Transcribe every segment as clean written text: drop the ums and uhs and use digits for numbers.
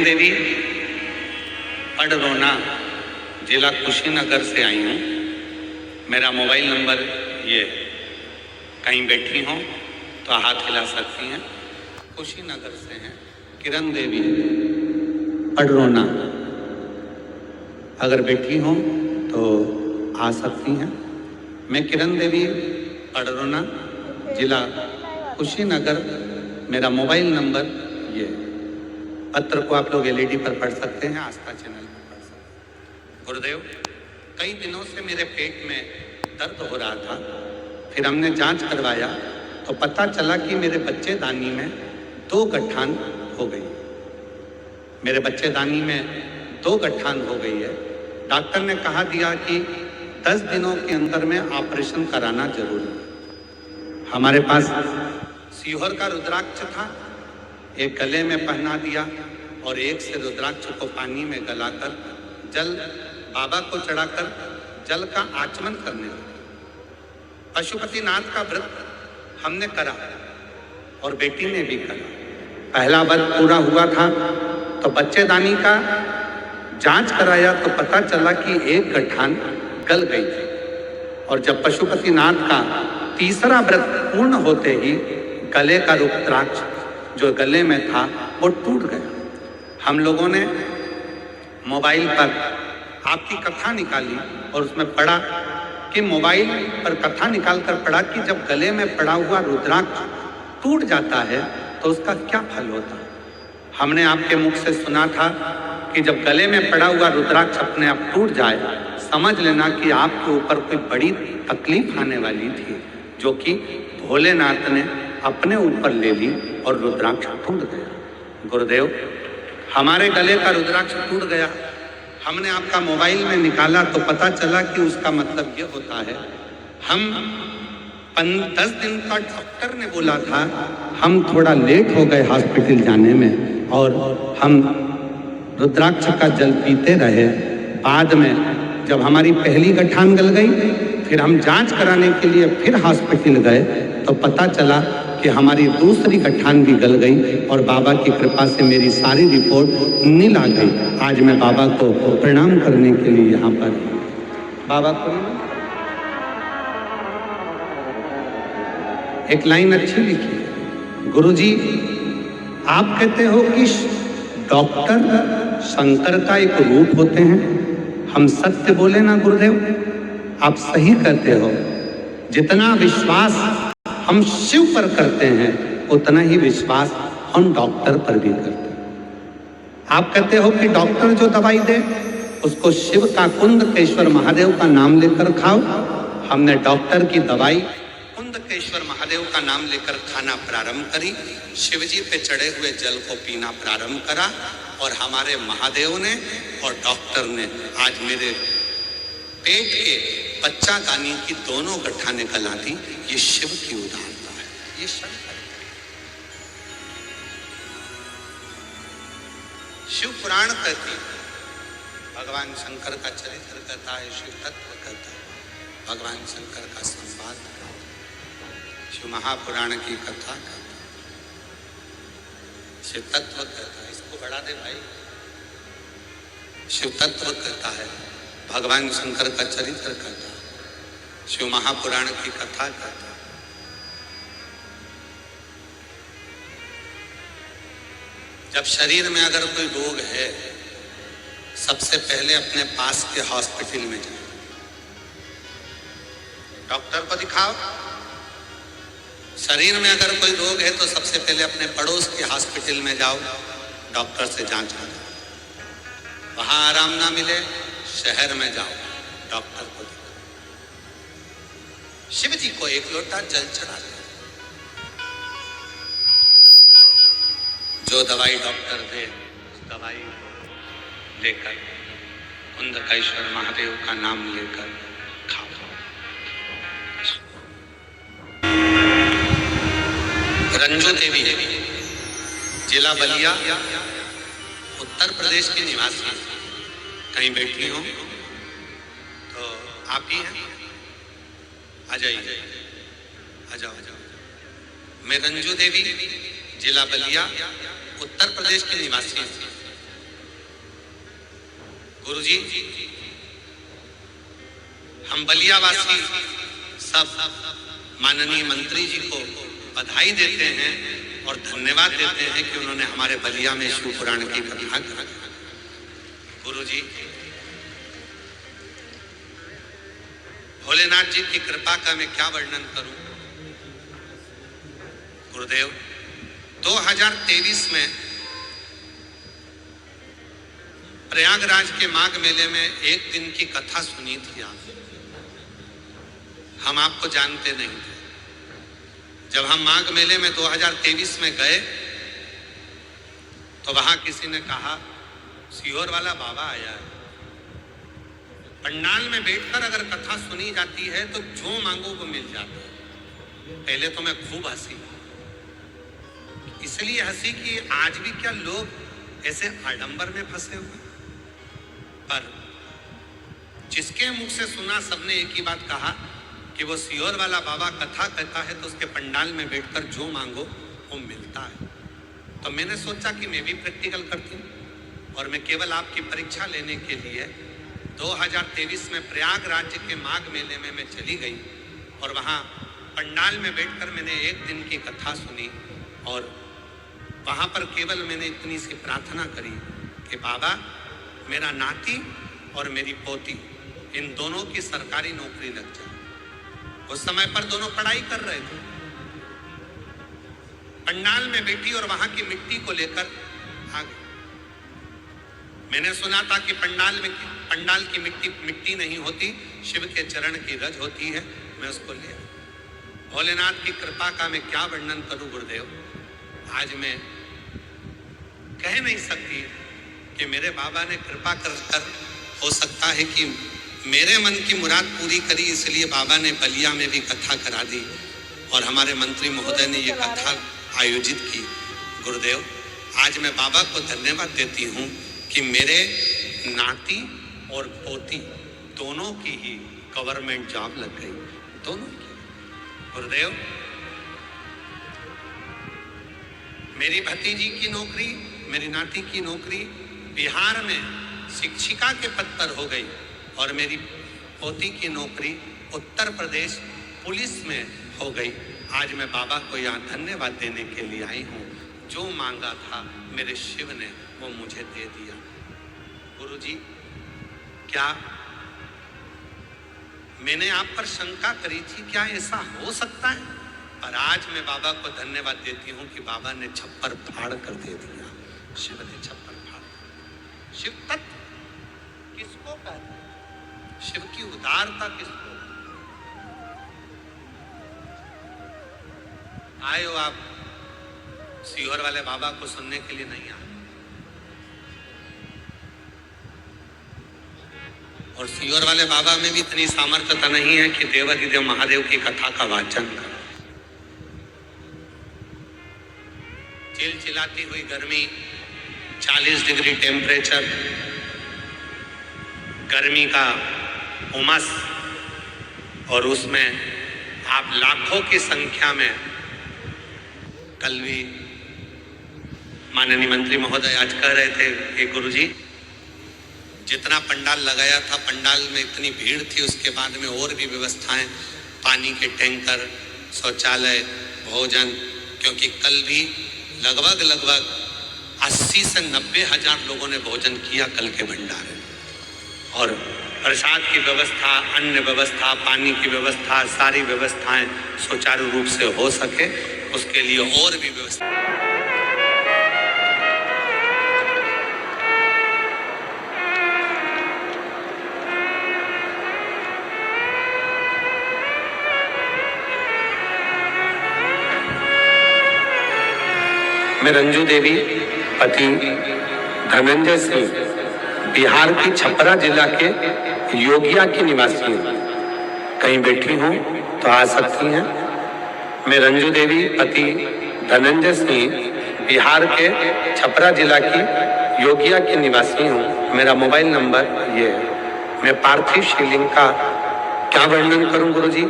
देवी अडरोना, जिला कुशीनगर से आई हूँ। मेरा मोबाइल नंबर ये, कहीं बैठी हों तो हाथ हिला सकती हैं। कुशीनगर से हैं किरण देवी अडरोना, अगर बैठी हों तो आ सकती हैं। मैं किरण देवी अडरोना, जिला कुशीनगर, मेरा मोबाइल नंबर ये। पत्र को आप लोग एलईडी पर पढ़ सकते हैं, आस्था चैनल पर पढ़ सकते हैं। गुरुदेव, कई दिनों से मेरे पेट में दर्द हो रहा था। फिर हमने जांच करवाया तो पता चला कि मेरे बच्चेदानी में 2 गठान हो गई। मेरे बच्चेदानी में 2 गठान हो गई है। डॉक्टर ने कहा दिया कि 10 दिनों के अंदर में ऑपरेशन कराना जरूरी है। हमारे पास सीहोर का रुद्राक्ष था, एक गले में पहना दिया और एक से रुद्राक्ष को पानी में गलाकर जल बाबा को चढ़ाकर जल का आचमन करने लगे। पशुपतिनाथ का व्रत हमने करा और बेटी ने भी करा। पहला व्रत पूरा हुआ था तो बच्चेदानी का जांच कराया तो पता चला कि 1 गठान गल गई थी। और जब पशुपतिनाथ का तीसरा व्रत पूर्ण होते ही गले का रुद्राक्ष जो गले में था वो टूट गया। हम लोगों ने मोबाइल पर आपकी कथा निकाली और उसमें पढ़ा कि मोबाइल पर कथा निकालकर पढ़ा कि जब गले में पड़ा हुआ रुद्राक्ष टूट जाता है तो उसका क्या फल होता है। हमने आपके मुख से सुना था कि जब गले में पड़ा हुआ रुद्राक्ष अपने आप टूट जाए, समझ लेना कि आपके ऊपर कोई बड़ी तकलीफ आने वाली थी, जो कि भोलेनाथ ने अपने ऊपर ले ली और रुद्राक्ष टूट गया। गुरुदेव, हमारे गले का रुद्राक्ष टूट गया। हमने आपका मोबाइल में निकाला तो पता चला कि उसका मतलब ये होता है, हम 10 दिन का डॉक्टर ने बोला था, हम थोड़ा लेट हो गए हॉस्पिटल जाने में और हम रुद्राक्ष का जल पीते रहे। बाद में जब हमारी पहली गठान गल गई, फिर हम जांच कराने के लिए फिर हॉस्पिटल गए तो पता चला कि हमारी दूसरी गठान भी गल गई और बाबा की कृपा से मेरी सारी रिपोर्ट नील आ गई। आज मैं बाबा को प्रणाम करने के लिए यहाँ पर, बाबा को एक लाइन अच्छी लिखी, गुरुजी आप कहते हो कि डॉक्टर शंकर का एक रूप होते हैं, हम सत्य बोले ना गुरुदेव, आप सही कहते हो। जितना विश्वास हम शिव पर करते हैं उतना ही विश्वास हम डॉक्टर पर भी करते हैं। आप कहते हो कि डॉक्टर जो दवाई दे उसको शिव का कुंदकेश्वर महादेव का नाम लेकर खाओ। हमने डॉक्टर की दवाई कुंदकेश्वर महादेव का नाम लेकर खाना प्रारंभ करी, शिवजी पे चढ़े हुए जल को पीना प्रारंभ करा और हमारे महादेव ने और डॉक्टर ने आज मेरे पेट के बच्चा दानी की दोनों गठाने गला दी। ये शिव की उदारता है, ये शंकर। शिव पुराण कहती है, भगवान शंकर का चरित्र कहता है, शिव तत्व कहता है, भगवान शंकर का संवाद, शिव महापुराण की कथा कहता है, शिव तत्व कहता है। इसको बढ़ा दे भाई, शिव तत्व कहता है, भगवान शंकर का चरित्र कहता है, शिव महापुराण की कथा कहता है। जब शरीर में अगर कोई रोग है, सबसे पहले अपने पास के हॉस्पिटल में जाओ, डॉक्टर को दिखाओ। शरीर में अगर कोई रोग है तो सबसे पहले अपने पड़ोस के हॉस्पिटल में जाओ, डॉक्टर से जांच कराओ। वहां आराम ना मिले, शहर में जाओ, डॉक्टर को दिखाओ। शिव जी को 1 लोटा जल चढ़ा दो। जो दवाई डॉक्टर दे उस दवाई को लेकर कुंदकेश्वर महादेव का नाम लेकर खाओ। रंजू देवी, जिला बलिया, उत्तर प्रदेश की निवासी, कहीं बैठी हो तो आप ही हैं, आ जाइए, आ जाओ। मैं रंजू देवी, जिला बलिया, उत्तर प्रदेश की निवासी, गुरुजी, हम बलियावासी सब माननीय मंत्री जी को बधाई देते हैं और धन्यवाद देते हैं कि उन्होंने हमारे बलिया में शिव पुराण की कथा की। गुरुजी, भोलेनाथ जी की कृपा का मैं क्या वर्णन करूं। गुरुदेव, 2023 में प्रयागराज के माघ मेले में एक दिन की कथा सुनी थी आप। हम आपको जानते नहीं थे। जब हम माघ मेले में 2023 में गए तो वहां किसी ने कहा सीहोर वाला बाबा आया है। पंडाल में बैठकर अगर कथा सुनी जाती है तो जो मांगो वो मिल जाता है। पहले तो मैं खूब हंसी, इसलिए हंसी कि आज भी क्या लोग ऐसे आडंबर में फंसे हुए। पर जिसके मुख से सुना सबने एक ही बात कहा कि वो सीहोर वाला बाबा कथा कहता है तो उसके पंडाल में बैठकर जो मांगो वो मिलता है। तो मैंने सोचा कि मैं भी प्रैक्टिकल करती हूँ और मैं केवल आपकी परीक्षा लेने के लिए 2023 में प्रयागराज के माघ मेले में मैं चली गई और वहाँ पंडाल में बैठकर मैंने एक दिन की कथा सुनी और वहाँ पर केवल मैंने इतनी सी प्रार्थना करी कि बाबा, मेरा नाती और मेरी पोती इन दोनों की सरकारी नौकरी लग जाए। उस समय पर दोनों पढ़ाई कर रहे थे। पंडाल में बैठी और वहां की मिट्टी को लेकर आ गई। मैंने सुना था कि पंडाल की मिट्टी नहीं होती, शिव के चरण की रज होती है। मैं उसको ले आया। भोलेनाथ की कृपा का मैं क्या वर्णन करूं गुरुदेव। आज मैं कह नहीं सकती कि मेरे बाबा ने कृपा कर हो सकता है कि मेरे मन की मुराद पूरी करी, इसलिए बाबा ने बलिया में भी कथा करा दी और हमारे मंत्री महोदय ने ये कथा आयोजित की। गुरुदेव, आज मैं बाबा को धन्यवाद देती हूँ कि मेरे नाती और पोती दोनों की ही गवर्नमेंट जॉब लग गई, दोनों की। गुरुदेव, मेरी भतीजी की नौकरी, मेरी नाती की नौकरी बिहार में शिक्षिका के पद पर हो गई और मेरी पोती की नौकरी उत्तर प्रदेश पुलिस में हो गई। आज मैं बाबा को यहाँ धन्यवाद देने के लिए आई हूँ। जो मांगा था मेरे शिव ने वो मुझे दे दिया। गुरुजी, क्या मैंने आप पर शंका करी थी, क्या ऐसा हो सकता है? पर आज मैं बाबा को धन्यवाद देती हूँ कि बाबा ने छप्पर फाड़ कर दे दिया। शिव ने छप्पर फाड़। शिव तत्व किसको कहते हैं? शिव की उदारता किसको? आए हो आप सीहोर वाले बाबा को सुनने के लिए नहीं आए, और सीहोर वाले बाबा में भी इतनी सामर्थ्यता नहीं है कि देवाधिदेव महादेव की कथा का वाचन कर। चिलचिलाती हुई गर्मी, 40 डिग्री टेम्परेचर, गर्मी का उमस, और उसमें आप लाखों की संख्या में, कल भी माननीय मंत्री महोदय आज कह रहे थे कि गुरुजी, जितना पंडाल लगाया था पंडाल में इतनी भीड़ थी, उसके बाद में और भी व्यवस्थाएं, पानी के टैंकर, शौचालय, भोजन, क्योंकि कल भी लगभग 80 से 90 हजार लोगों ने भोजन किया कल के भंडारे। और प्रसाद की व्यवस्था, अन्य व्यवस्था, पानी की व्यवस्था, सारी व्यवस्थाएं सुचारू रूप से हो सके उसके लिए और भी व्यवस्था। मैं रंजू देवी पति धनंजय सिंह बिहार की छपरा जिला के योगिया की निवासी हूँ। कहीं बैठी हूँ तो आ सकती हैं। मैं रंजू देवी पति धनंजय सिंह बिहार के छपरा जिला की योगिया की निवासी हूँ। मेरा मोबाइल नंबर ये है। मैं पार्थिव शिवलिंग का क्या वर्णन करूँ गुरुजी।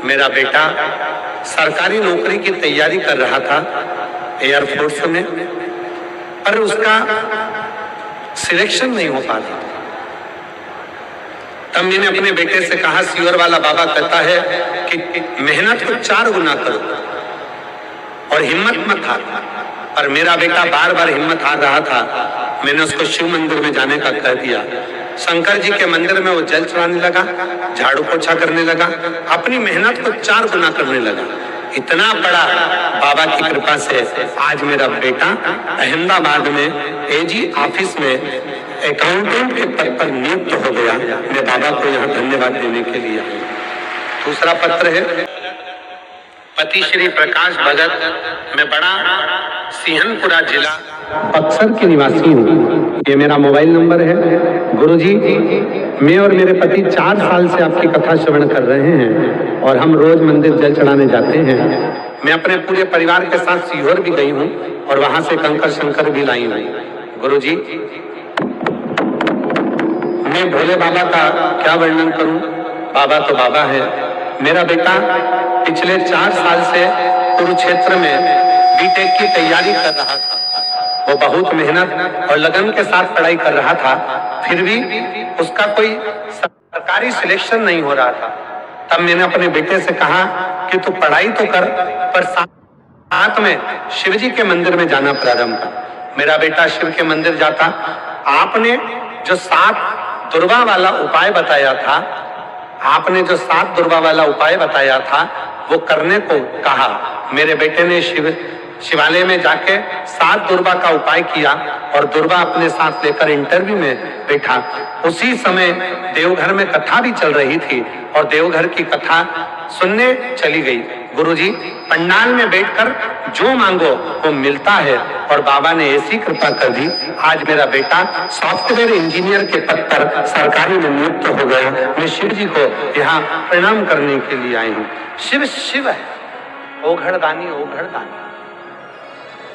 मेरा बेटा सरकारी नौकरी की तैयारी कर रहा था एयरफोर्स में, पर उसका सिलेक्शन नहीं हो पा रहा था। तब मैंने अपने बेटे से कहा, सीवर वाला बाबा कहता है कि मेहनत को 4 गुना करो और हिम्मत मत हार। पर मेरा बेटा बार बार हिम्मत हार रहा था। मैंने उसको शिव मंदिर में जाने का कह दिया। शंकर जी के मंदिर में वो जल चढ़ाने लगा, झाड़ू पोछा करने लगा, अपनी मेहनत को 4 गुना करने लगा। इतना बड़ा बाबा की कृपा से आज मेरा बेटा अहमदाबाद में एजी ऑफिस में अकाउंटेंट के पद पर नियुक्त हो गया। मैं बाबा को यहाँ धन्यवाद देने के लिए आया। दूसरा पत्र है पति श्री प्रकाश भगत, मैं बड़ा सिहनपुरा जिला बक्सर के निवासी हूँ। ये मेरा मोबाइल नंबर है। गुरुजी, मैं और मेरे पति 4 साल से आपकी कथा श्रवण कर रहे हैं और हम रोज मंदिर जल चढ़ाने जाते हैं। मैं अपने पूरे परिवार के साथ सीहोर भी गई हूँ और वहां से कंकर शंकर भी लाई हूँ। गुरुजी, मैं भोले बाबा का क्या वर्णन करूं? बाबा तो बाबा है। मेरा बेटा पिछले 4 साल से कुरुक्षेत्र में बीटेक की तैयारी कर रहा था। वो बहुत मेहनत और लगन के साथ पढ़ाई कर रहा था, फिर भी उसका कोई सरकारी सिलेक्शन नहीं हो रहा था। तब मैंने अपने बेटे से कहा कि तू पढ़ाई तो कर, पर साथ में शिवजी के मंदिर में जाना प्रारंभ कर। मेरा बेटा शिव के मंदिर जाता। आपने जो 7 दुर्वा वाला उपाय बताया था, वो करने को कहा। मेरे बेटे ने शिवालय में जाके 7 दुर्वा का उपाय किया और दुर्वा अपने साथ लेकर इंटरव्यू में बैठा। उसी समय देवघर में कथा भी चल रही थी और देवघर की कथा सुनने चली गई। गुरुजी, पंडाल में बैठकर जो मांगो वो मिलता है और बाबा ने ऐसी कृपा कर दी। आज मेरा बेटा सॉफ्टवेयर इंजीनियर के पद पर सरकारी में नियुक्त हो गया। मैं शिव जी को यहाँ प्रणाम करने के लिए आई हूँ। शिव शिव है, ओघड़दानी ओघड़दानी,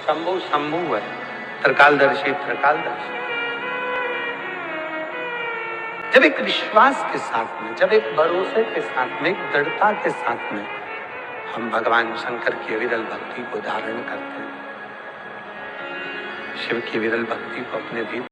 शंभु शंभु है, त्रिकालदर्शी त्रिकालदर्शी। जब एक विश्वास के साथ में, जब एक भरोसे के साथ में, एक दृढ़ता के साथ में हम भगवान शंकर की विरल भक्ति को धारण करते हैं, शिव की विरल भक्ति को अपने भी